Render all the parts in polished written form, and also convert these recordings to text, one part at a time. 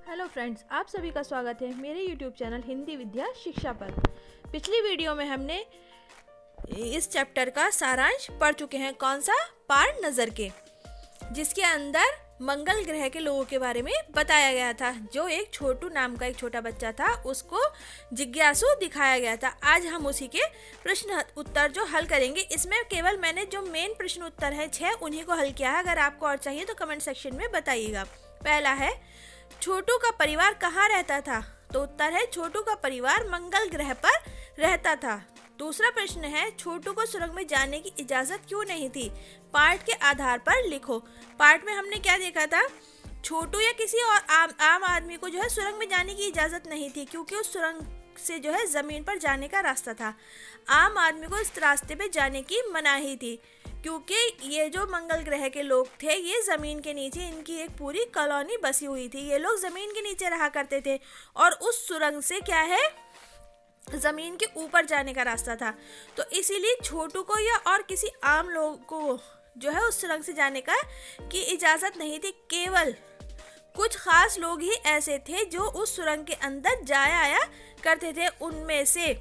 Hello friends, आप सभी का स्वागत है मेरे यूट्यूब चैनल हिंदी विद्या शिक्षा पर। पिछली वीडियो में हमने इस चैप्टर का सारांश पढ़ चुके हैं। कौन सा? पार नज़र के, जिसके अंदर मंगल ग्रह के लोगों के बारे में बताया गया था। जो एक छोटू नाम का एक छोटा बच्चा था, उसको जिज्ञासु दिखाया गया था। आज हम उसी के प्रश्न उत्तर जो हल करेंगे। इसमें केवल मैंने जो मेन प्रश्न उत्तर है 6 उन्हीं को हल किया है। अगर आपको और चाहिए तो कमेंट सेक्शन में बताइएगा। पहला है, छोटू का परिवार कहाँ रहता था? तो उत्तर है, छोटू का परिवार मंगल ग्रह पर रहता था। दूसरा प्रश्न है, छोटू को सुरंग में जाने की इजाजत क्यों नहीं थी? पार्ट के आधार पर लिखो। पार्ट में हमने क्या देखा था? छोटू या किसी और आम आदमी को जो है सुरंग में जाने की इजाजत नहीं थी, क्योंकि उस सुरंग से जो है जमीन पर जाने का रास्ता था। आम आदमी को इस रास्ते पे जाने की मनाही थी, क्योंकि ये जो मंगल ग्रह के लोग थे, ये ज़मीन के नीचे इनकी एक पूरी कॉलोनी बसी हुई थी। ये लोग ज़मीन के नीचे रहा करते थे और उस सुरंग से क्या है, ज़मीन के ऊपर जाने का रास्ता था। तो इसीलिए छोटू को या और किसी आम लोग को जो है उस सुरंग से जाने का की इजाज़त नहीं थी। केवल कुछ खास लोग ही ऐसे थे जो उस सुरंग के अंदर जाया आया करते थे। उनमें से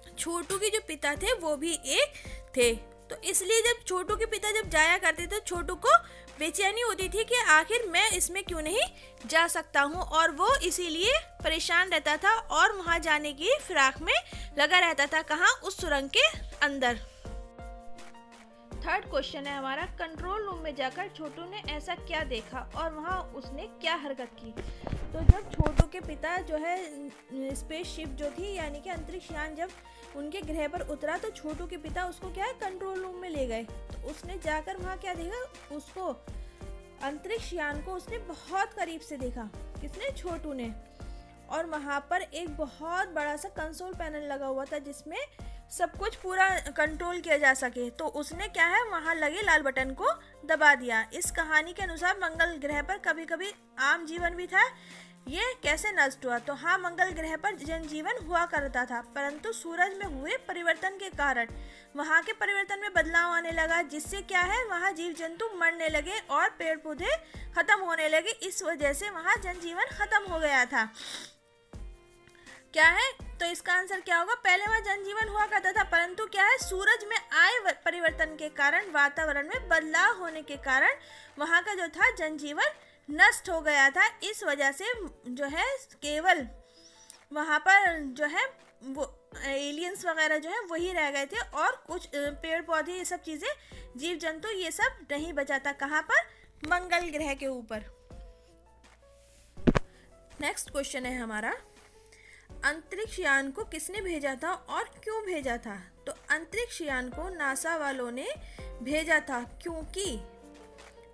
छोटू के जो पिता थे वो भी एक थे। तो इसलिए जब छोटू के पिता जब जाया करते थे, छोटू को बेचैनी होती थी कि आखिर मैं इसमें क्यों नहीं जा सकता हूँ, और वो इसीलिए परेशान रहता था और वहाँ जाने की फिराक में लगा रहता था। कहाँ? उस सुरंग के अंदर। थर्ड क्वेश्चन है हमारा, कंट्रोल रूम में जाकर छोटू ने ऐसा क्या देखा और वहाँ उसने क्या हरकत की? तो जब छोटू के पिता जो है स्पेसशिप जो थी यानी कि अंतरिक्ष यान जब उनके ग्रह पर उतरा, तो छोटू के पिता उसको क्या है कंट्रोल रूम में ले गए। तो उसने जाकर वहाँ क्या देखा? उसको अंतरिक्ष यान को उसने बहुत करीब से देखा। किसने? छोटू ने। और वहाँ पर एक बहुत बड़ा सा कंसोल पैनल लगा हुआ था जिसमें सब कुछ पूरा कंट्रोल किया जा सके। तो उसने क्या है, वहाँ लगे लाल बटन को दबा दिया। इस कहानी के अनुसार मंगल ग्रह पर कभी कभी आम जीवन भी था। ये कैसे नष्ट हुआ? तो हाँ, मंगल ग्रह पर जनजीवन हुआ करता था, परंतु सूरज में हुए परिवर्तन के कारण वहाँ के परिवर्तन में बदलाव आने लगा, जिससे क्या है, वहाँ जीव जंतु मरने लगे और पेड़ पौधे खत्म होने लगे। इस वजह से वहाँ जनजीवन खत्म हो गया था। क्या है? तो इसका आंसर क्या होगा? पहले वहाँ जनजीवन हुआ करता था, परंतु क्या है, सूरज में आए परिवर्तन के कारण, वातावरण में बदलाव होने के कारण वहाँ का जो था जनजीवन नष्ट हो गया था। इस वजह से जो है केवल वहाँ पर जो है वो एलियंस वगैरह जो है वही रह गए थे, और कुछ पेड़ पौधे ये सब चीज़ें, जीव जंतु ये सब नहीं बचा था। कहाँ पर? मंगल ग्रह के ऊपर। नेक्स्ट क्वेश्चन है हमारा, अंतरिक्ष यान को किसने भेजा था और क्यों भेजा था? तो अंतरिक्ष यान को नासा वालों ने भेजा था, क्योंकि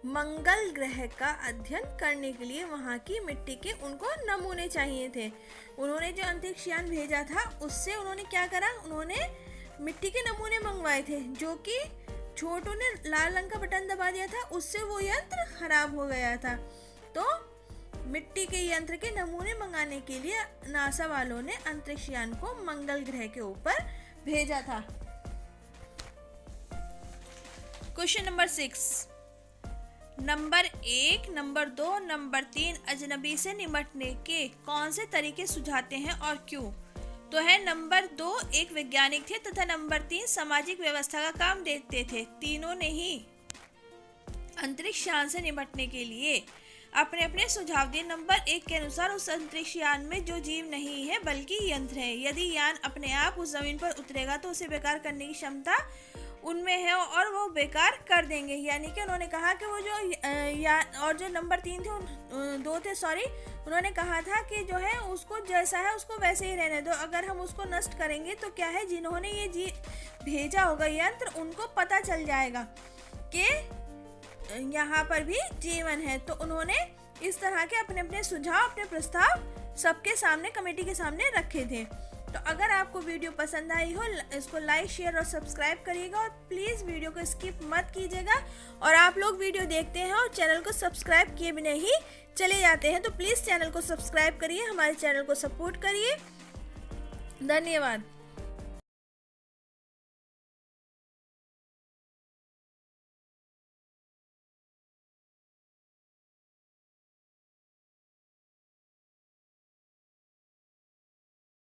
मंगल ग्रह का अध्ययन करने के लिए वहाँ की मिट्टी के उनको नमूने चाहिए थे। उन्होंने जो अंतरिक्ष यान भेजा था उससे उन्होंने क्या करा, उन्होंने मिट्टी के नमूने मंगवाए थे, जो कि छोटू ने लाल रंग का बटन दबा दिया था, उससे वो यंत्र खराब हो गया था। तो मिट्टी के यंत्र के नमूने मंगाने के लिए नासा वालों ने अंतरिक्ष यान को मंगल ग्रह के ऊपर भेजा था। Question number 6, number 1, number 2, number 3 अजनबी से निपटने के कौन से तरीके सुझाते हैं और क्यों? तो है नंबर 2 एक वैज्ञानिक थे तथा नंबर 3 सामाजिक व्यवस्था का काम देखते थे। तीनों ने ही अंतरिक्ष यान से निपटने के लिए अपने अपने सुझाव दिए। नंबर 1 के अनुसार उस अंतरिक्ष यान में जो जीव नहीं है बल्कि यंत्र है। यदि यान अपने आप उस जमीन पर उतरेगा तो उसे बेकार करने की क्षमता उनमें है और वो बेकार कर देंगे। यानी कि उन्होंने कहा कि वो जो और जो नंबर 3 थे, 2 थे सॉरी, उन्होंने कहा था कि जो है उसको जैसा है उसको वैसे ही रहने दो। अगर हम उसको नष्ट करेंगे तो क्या है, जिन्होंने ये भेजा होगा यंत्र, उनको पता चल जाएगा कि यहाँ पर भी जीवन है। तो उन्होंने इस तरह के अपने अपने सुझाव, अपने प्रस्ताव सबके सामने, कमेटी के सामने रखे थे। तो अगर आपको वीडियो पसंद आई हो, इसको लाइक, शेयर और सब्सक्राइब करिएगा, और प्लीज़ वीडियो को स्किप मत कीजिएगा। और आप लोग वीडियो देखते हैं और चैनल को सब्सक्राइब किए बिना ही चले जाते हैं, तो प्लीज़ चैनल को सब्सक्राइब करिए, हमारे चैनल को सपोर्ट करिए। धन्यवाद।